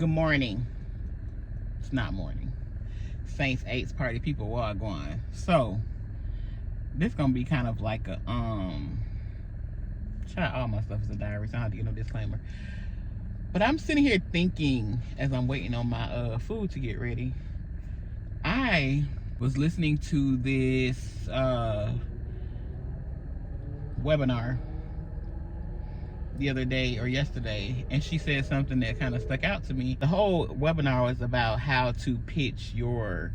Good morning. It's not morning. Saints 8's party people are going. So this gonna be kind of like a child, all my stuff is a diary, so I don't have to get no disclaimer. But I'm sitting here thinking as I'm waiting on my food to get ready. I was listening to this webinar the other day or yesterday, and she said something that kind of stuck out to me. The whole webinar was about how to pitch your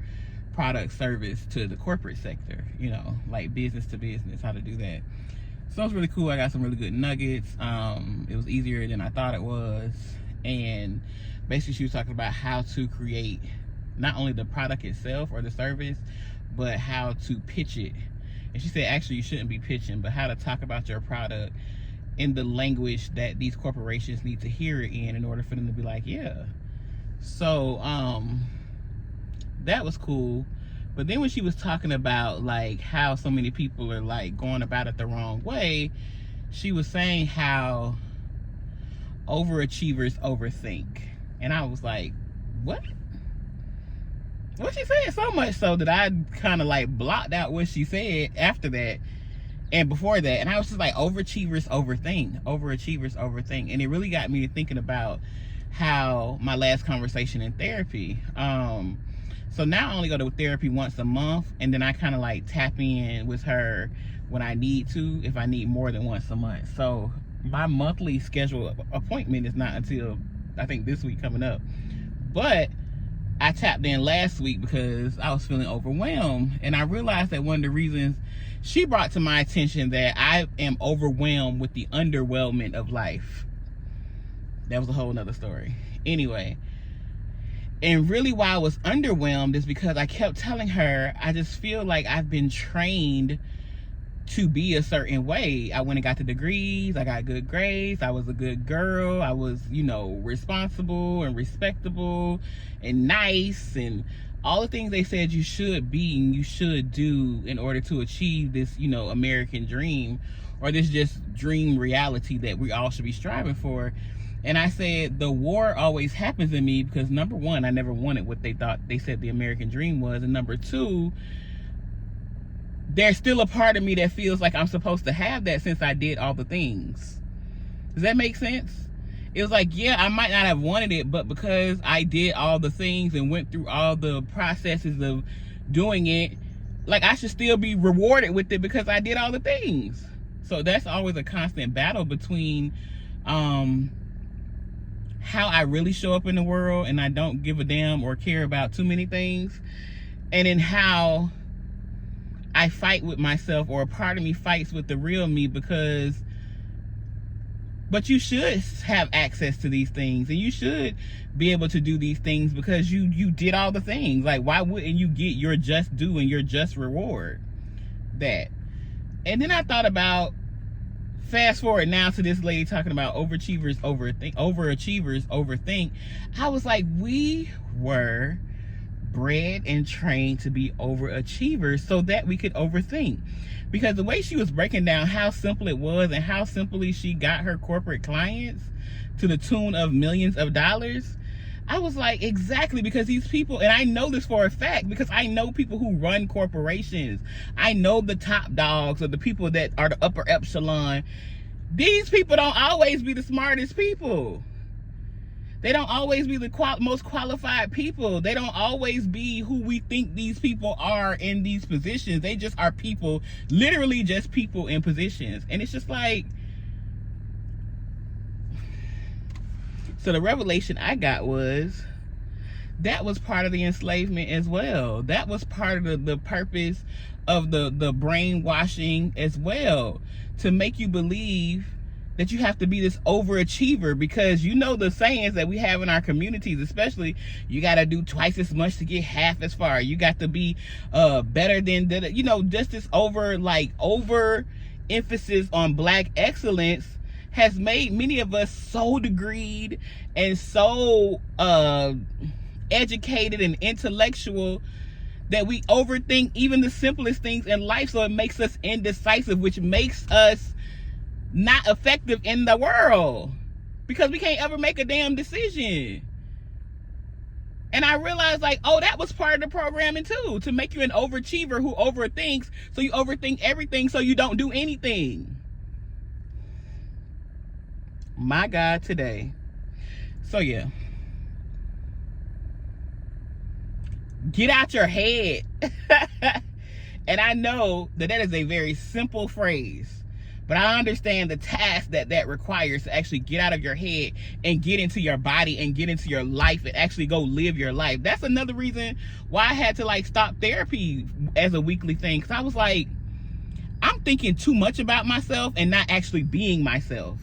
product service to the corporate sector, you know, like business to business, how to do that. So it was really cool. I got some really good nuggets. It was easier than I thought it was. And basically she was talking about how to create not only the product itself or the service, but how to pitch it. And she said actually you shouldn't be pitching, but how to talk about your product in the language that these corporations need to hear it in order for them to be like, yeah. So that was cool. But then when she was talking about like how so many people are like going about it the wrong way, she was saying how overachievers overthink. And I was like, what? What she said? So much so that I kind of like blocked out what she said after that and before that. And I was just like, overachievers overthink. Overachievers overthink. And it really got me thinking about how my last conversation in therapy. So now I only go to therapy once a month, and then I kind of like tap in with her when I need to, if I need more than once a month. So my monthly scheduled appointment is not until I think this week coming up. But I tapped in last week because I was feeling overwhelmed, and I realized that one of the reasons she brought to my attention that I am overwhelmed with the underwhelmment of life. That was a whole nother story. Anyway, and really why I was underwhelmed is because I kept telling her, I just feel like I've been trained to be a certain way. I went and got the degrees, I got good grades, I was a good girl, I was, you know, responsible and respectable and nice and all the things they said you should be and you should do in order to achieve this, you know, American dream, or this just dream reality that we all should be striving for. And I said, the war always happens in me because number one, I never wanted what they said the American dream was. And number two, there's still a part of me that feels like I'm supposed to have that since I did all the things. Does that make sense? It was like, yeah, I might not have wanted it, but because I did all the things and went through all the processes of doing it, like I should still be rewarded with it because I did all the things. So that's always a constant battle between how I really show up in the world and I don't give a damn or care about too many things, and then how I fight with myself, or a part of me fights with the real me, because but you should have access to these things and you should be able to do these things because you did all the things. Like, why wouldn't you get your just due and your just reward? That. And then I thought about, fast forward now to this lady talking about overachievers overthink. I was like, we were bred and trained to be overachievers so that we could overthink. Because the way she was breaking down how simple it was and how simply she got her corporate clients to the tune of millions of dollars, I was like, exactly, because these people, and I know this for a fact because I know people who run corporations. I know the top dogs or the people that are the upper echelon. These people don't always be the smartest people. They don't always be the most qualified people. They don't always be who we think these people are in these positions. They just are people, literally just people in positions. And it's just like, so the revelation I got was that was part of the enslavement as well. That was part of the purpose of the brainwashing as well, to make you believe that you have to be this overachiever, because you know the sayings that we have in our communities, especially, you got to do twice as much to get half as far. You got to be better than, you know, just this over emphasis on Black excellence has made many of us so degreed and so educated and intellectual that we overthink even the simplest things in life. So it makes us indecisive, which makes us not effective in the world because we can't ever make a damn decision. And I realized, like, oh, that was part of the programming too, to make you an overachiever who overthinks. So you overthink everything so you don't do anything. My God, today. So yeah. Get out your head. And I know that is a very simple phrase, but I understand the task that requires to actually get out of your head and get into your body and get into your life and actually go live your life. That's another reason why I had to like stop therapy as a weekly thing. Cause I was like, I'm thinking too much about myself and not actually being myself.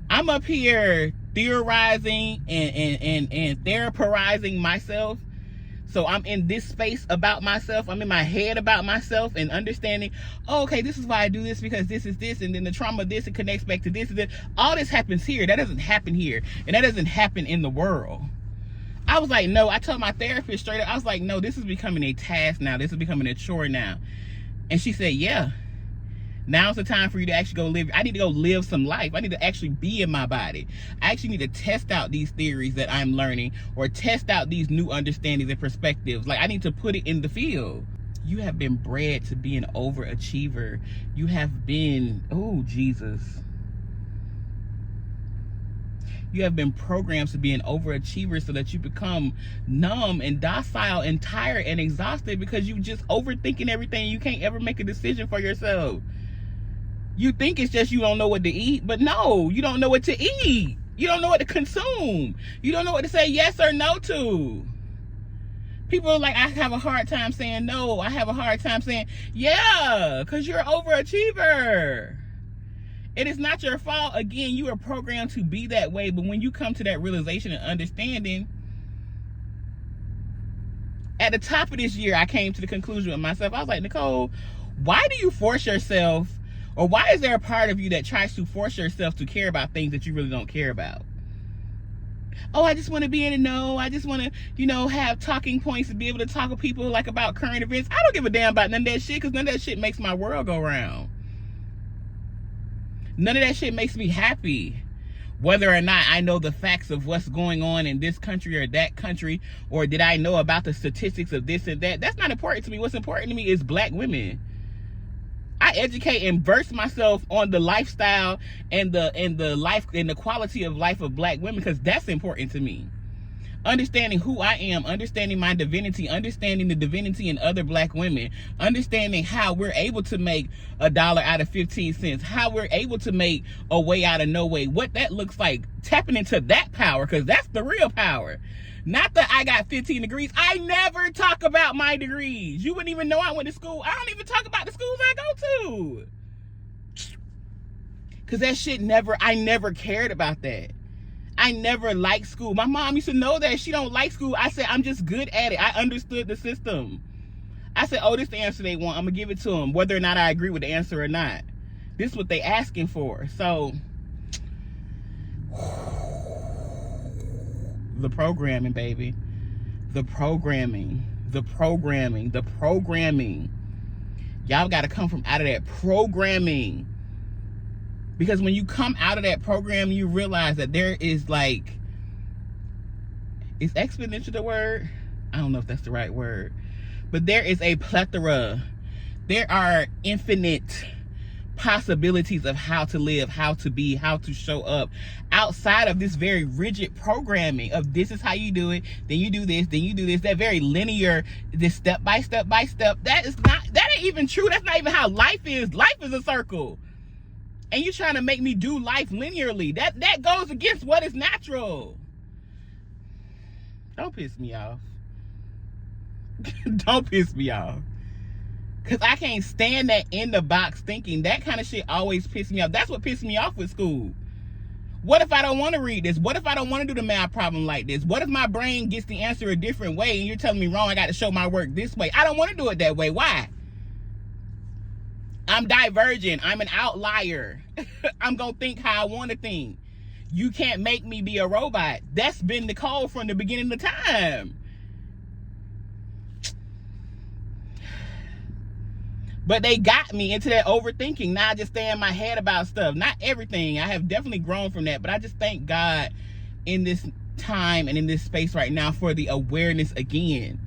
I'm up here theorizing and therapizing myself. So I'm in this space about myself. I'm in my head about myself and understanding, oh, okay, this is why I do this, because this is this, and then the trauma of this, it connects back to this and this. All this happens here. That doesn't happen here. And that doesn't happen in the world. I was like, no, I told my therapist straight up, I was like, no, this is becoming a task now. This is becoming a chore now. And she said, yeah. Now's the time for you to actually go live. I need to go live some life. I need to actually be in my body. I actually need to test out these theories that I'm learning, or test out these new understandings and perspectives. Like, I need to put it in the field. You have been bred to be an overachiever. You have been, oh, Jesus. You have been programmed to be an overachiever so that you become numb and docile and tired and exhausted because you just overthinking everything. You can't ever make a decision for yourself. You think it's just you don't know what to eat, but no, you don't know what to eat. You don't know what to consume. You don't know what to say yes or no to. People are like, I have a hard time saying no. I have a hard time saying, yeah, because you're an overachiever. It is not your fault. Again, you are programmed to be that way, but when you come to that realization and understanding, at the top of this year, I came to the conclusion with myself. I was like, Nicole, why do you force yourself, or why is there a part of you that tries to force yourself to care about things that you really don't care about? Oh, I just want to be in the know. I just want to, have talking points to be able to talk to people like about current events. I don't give a damn about none of that shit, because none of that shit makes my world go round. None of that shit makes me happy. Whether or not I know the facts of what's going on in this country or that country, or did I know about the statistics of this and that, that's not important to me. What's important to me is black women. I educate and verse myself on the lifestyle and the life and the quality of life of black women, because that's important to me. Understanding who I am, understanding my divinity, understanding the divinity in other black women, understanding how we're able to make $1 out of 15 cents, how we're able to make a way out of no way, what that looks like, tapping into that power, because that's the real power. Not that I got 15 degrees. I never talk about my degrees. You wouldn't even know I went to school. I don't even talk about the schools I go to. Because that shit I never cared about that. I never liked school. My mom used to know that. She don't like school. I said, I'm just good at it. I understood the system. I said, oh, this is the answer they want. I'm going to give it to them, whether or not I agree with the answer or not. This is what they asking for. So, the programming, baby. The programming. The programming. The programming. Y'all got to come from out of that programming. Because when you come out of that program, you realize that there is like, is exponential the word? I don't know if that's the right word. But there is a plethora. There are infinite possibilities of how to live, how to be, how to show up outside of this very rigid programming of this is how you do it, then you do this, then you do this. That very linear, this step by step by step. That ain't even true. That's not even how life is. Life is a circle. And you're trying to make me do life linearly. That goes against what is natural. Don't piss me off. Don't piss me off. Because I can't stand that in the box thinking. That kind of shit always pisses me off. That's what pisses me off with school. What if I don't want to read this? What if I don't want to do the math problem like this? What if my brain gets the answer a different way and you're telling me wrong, I got to show my work this way? I don't want to do it that way. Why? I'm divergent. I'm an outlier. I'm going to think how I want to think. You can't make me be a robot. That's been the call from the beginning of time. But they got me into that overthinking. Now I just stay in my head about stuff. Not everything. I have definitely grown from that. But I just thank God in this time and in this space right now for the awareness again.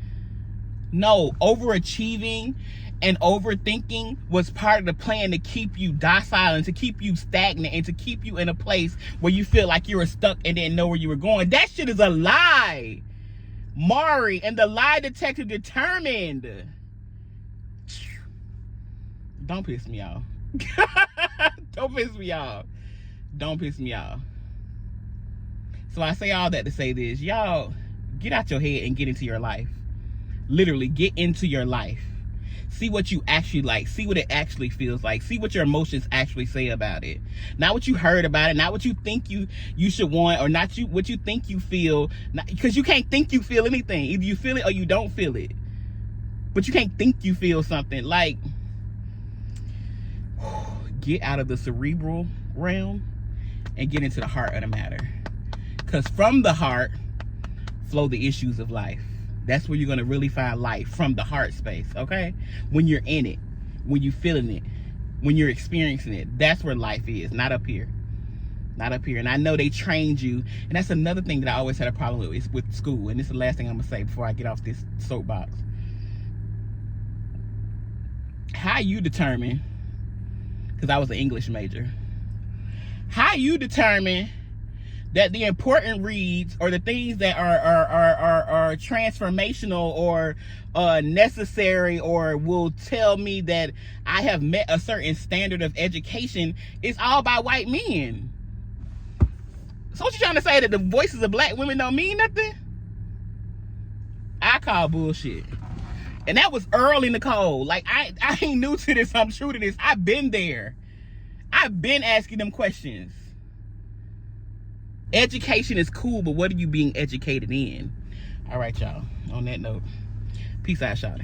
No, overachieving and overthinking was part of the plan to keep you docile and to keep you stagnant and to keep you in a place where you feel like you were stuck and didn't know where you were going. That shit is a lie. Mari and the lie detector determined. Don't piss me off. Don't piss me off. Don't piss me off. So I say all that to say this. Y'all, get out your head and get into your life. Literally, get into your life. See what you actually like. See what it actually feels like. See what your emotions actually say about it. Not what you heard about it. Not what you think you should want, or not what you think you feel. Because you can't think you feel anything. Either you feel it or you don't feel it. But you can't think you feel something. Like, get out of the cerebral realm and get into the heart of the matter. Because from the heart flow the issues of life. That's where you're going to really find life, from the heart space, okay? When you're in it, when you're feeling it, when you're experiencing it, that's where life is, not up here. Not up here. And I know they trained you, and that's another thing that I always had a problem with, is with school. And this is the last thing I'm going to say before I get off this soapbox. How you determine, because I was an English major, how you determine that the important reads or the things that are transformational or necessary or will tell me that I have met a certain standard of education is all by white men. So what you trying to say, that the voices of black women don't mean nothing? I call bullshit. And that was early, Nicole. Like, I ain't new to this. I'm true to this. I've been there. I've been asking them questions. Education is cool, but what are you being educated in? All right, y'all. On that note, peace out, y'all.